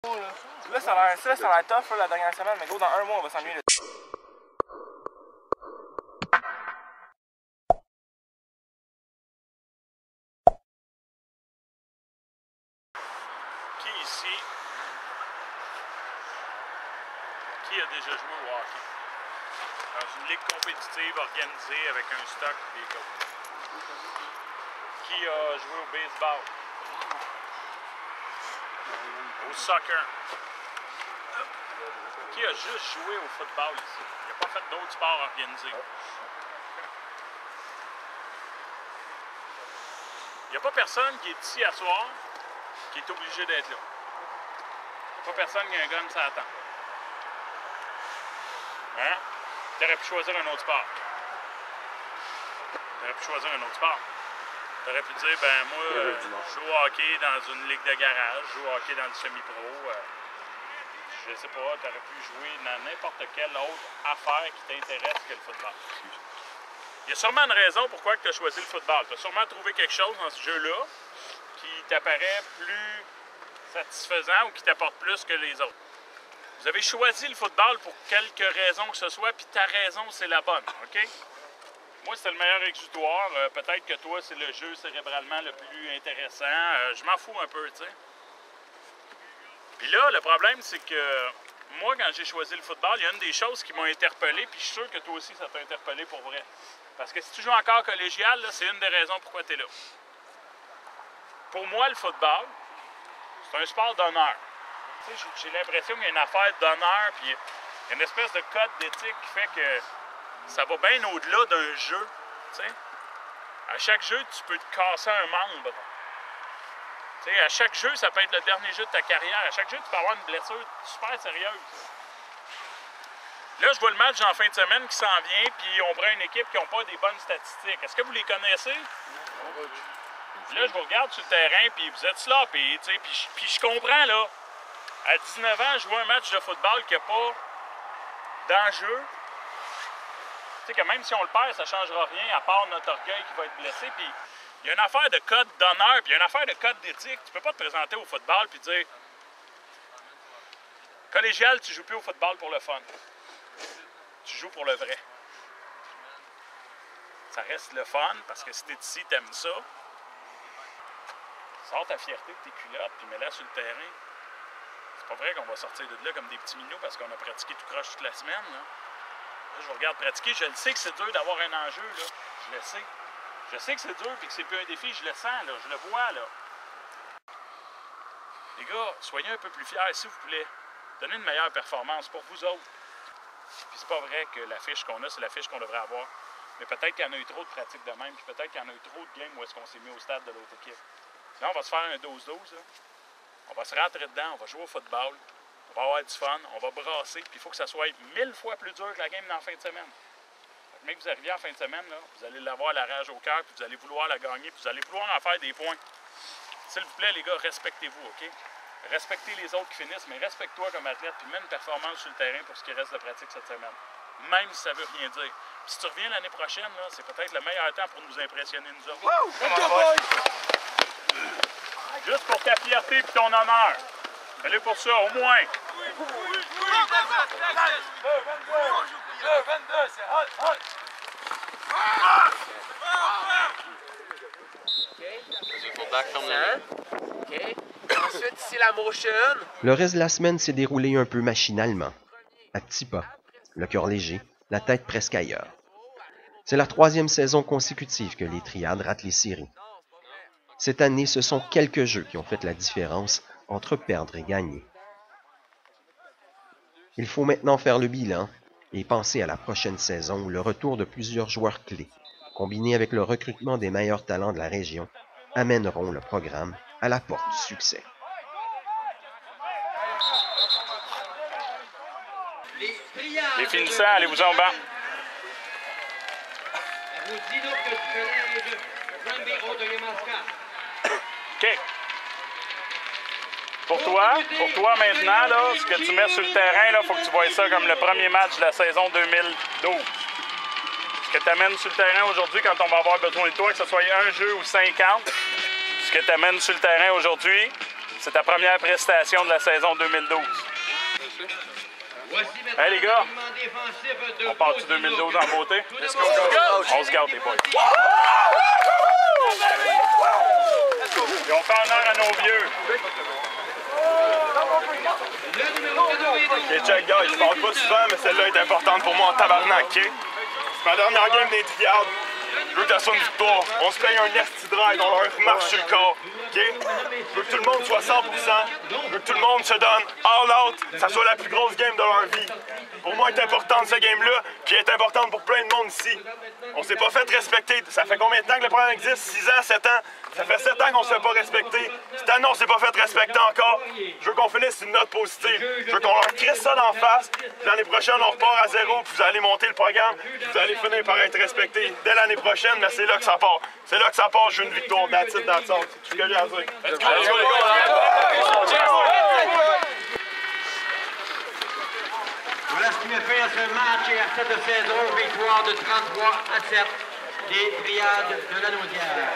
Là, ça a l'air tough là, la dernière semaine, mais gros, dans un mois, on va s'ennuyer. Qui ici, qui a déjà joué au hockey? Dans une ligue compétitive organisée avec un stock et des coachs. Qui a joué au baseball? Au soccer? Qui a juste joué au football ici? Il n'a pas fait d'autres sports organisés. Il n'y a pas personne qui est ici à soir qui est obligé d'être là. Il n'y a pas personne qui a un gun sur la tente. Hein? Tu aurais pu choisir un autre sport. Tu aurais pu choisir un autre sport. Tu aurais pu dire, ben moi, je joue au hockey dans une ligue de garage, je joue au hockey dans le semi-pro. Je sais pas, tu aurais pu jouer dans n'importe quelle autre affaire qui t'intéresse que le football. Il y a sûrement une raison pourquoi tu as choisi le football. Tu as sûrement trouvé quelque chose dans ce jeu-là qui t'apparaît plus satisfaisant ou qui t'apporte plus que les autres. Vous avez choisi le football pour quelque raison que ce soit, puis ta raison, c'est la bonne, OK? Moi, c'est le meilleur exutoire. Peut-être que toi, c'est le jeu cérébralement le plus intéressant. Je m'en fous un peu, tu sais. Puis là, le problème, c'est que moi, quand j'ai choisi le football, il y a une des choses qui m'ont interpellé, puis je suis sûr que toi aussi, ça t'a interpellé pour vrai. Parce que si tu joues encore collégial, c'est une des raisons pourquoi tu es là. Pour moi, le football, c'est un sport d'honneur. Tu sais, j'ai l'impression qu'il y a une affaire d'honneur, puis il y a une espèce de code d'éthique qui fait que ça va bien au-delà d'un jeu. Tu sais. À chaque jeu, tu peux te casser un membre. Tu sais, à chaque jeu, ça peut être le dernier jeu de ta carrière. À chaque jeu, tu peux avoir une blessure super sérieuse. Là, je vois le match en fin de semaine qui s'en vient, puis on prend une équipe qui n'a pas des bonnes statistiques. Est-ce que vous les connaissez? Là, je vous regarde sur le terrain, puis vous êtes sloppés, tu sais, puis je comprends, là. À 19 ans, jouer un match de football qui n'a pas d'enjeu. Tu sais que même si on le perd, ça ne changera rien, à part notre orgueil qui va être blessé. Puis il y a une affaire de code d'honneur, puis il y a une affaire de code d'éthique. Tu peux pas te présenter au football puis dire collégial, tu joues plus au football pour le fun. Tu joues pour le vrai. Ça reste le fun, parce que si t'es ici, t'aimes ça. Sors ta fierté de tes culottes, puis mets-la sur le terrain. C'est pas vrai qu'on va sortir de là comme des petits minous parce qu'on a pratiqué tout croche toute la semaine. Là, je vous regarde pratiquer, je le sais que c'est dur d'avoir un enjeu, là. Je le sais. Je sais que c'est dur et que c'est plus un défi, je le sens, là, je le vois, là. Les gars, soyez un peu plus fiers, s'il vous plaît. Donnez une meilleure performance pour vous autres. Puis c'est pas vrai que la fiche qu'on a, c'est la fiche qu'on devrait avoir. Mais peut-être qu'il y en a eu trop de pratiques de même, puis peut-être qu'il y en a eu trop de games où est-ce qu'on s'est mis au stade de l'autre équipe. Là, on va se faire un 12-12, là. On va se rentrer dedans, on va jouer au football, on va avoir du fun, on va brasser, puis il faut que ça soit 1000 fois plus dur que la game dans la fin de semaine. Mais que vous arrivez en fin de semaine, là, vous allez l'avoir la rage au cœur, puis vous allez vouloir la gagner, puis vous allez vouloir en faire des points. S'il vous plaît, les gars, respectez-vous, OK? Respectez les autres qui finissent, mais respecte-toi comme athlète, puis mets une performance sur le terrain pour ce qui reste de pratique cette semaine. Même si ça veut rien dire. Puis si tu reviens l'année prochaine, là, c'est peut-être le meilleur temps pour nous impressionner, nous autres. Wow! Juste pour ta fierté et ton honneur. Allez pour ça, au moins. C'est hot, hot. OK. Ensuite, ici, la motion. Le reste de la semaine s'est déroulé un peu machinalement, à petits pas, le cœur léger, la tête presque ailleurs. C'est la 3e saison consécutive que les Triades ratent les séries. Cette année, ce sont quelques jeux qui ont fait la différence entre perdre et gagner. Il faut maintenant faire le bilan et penser à la prochaine saison où le retour de plusieurs joueurs clés, combiné avec le recrutement des meilleurs talents de la région, amèneront le programme à la porte du succès. Les finissants, allez-vous en banc. OK. Pour toi maintenant, là, ce que tu mets sur le terrain, il faut que tu voies ça comme le premier match de la saison 2012. Ce que tu amènes sur le terrain aujourd'hui, quand on va avoir besoin de toi, que ce soit un jeu ou 50, ce que tu amènes sur le terrain aujourd'hui, C'est ta première prestation de la saison 2012. Hey les gars, on part du 2012 en beauté? Let's go, On se garde les boys. Et on fait honneur à nos vieux. Ok, check, gars, je parle pas souvent, mais celle-là est importante pour moi en tabarnak, ok? C'est ma dernière game des triades. Je veux que ça soit une victoire. On se paye un esti drive, on leur marche sur le corps, ok? Je veux que tout le monde soit 100%. Je veux que tout le monde se donne all out, que ça soit la plus grosse game de leur vie. Pour moi, elle est importante, cette game-là, puis elle est importante pour plein de monde ici. On s'est pas fait respecter. Ça fait combien de temps que le programme existe? 6 ans, 7 ans? Ça fait 7 ans qu'on se fait pas respecter. Cette année, on s'est pas fait respecter encore. Je veux qu'on finisse sur une note positive. Je veux qu'on leur crisse ça d'en face. L'année prochaine, on repart à zéro, puis vous allez monter le programme, puis vous allez finir par être respectés dès l'année prochaine, mais c'est là que ça part. C'est là que ça part, je veux une victoire. That's it, that's all. C'est tout ce que j'ai à dire. Let's go, les gars! Voilà ce qui met fin à ce match et à cette saison. Victoire de 33-7 des Triades de la Naudière.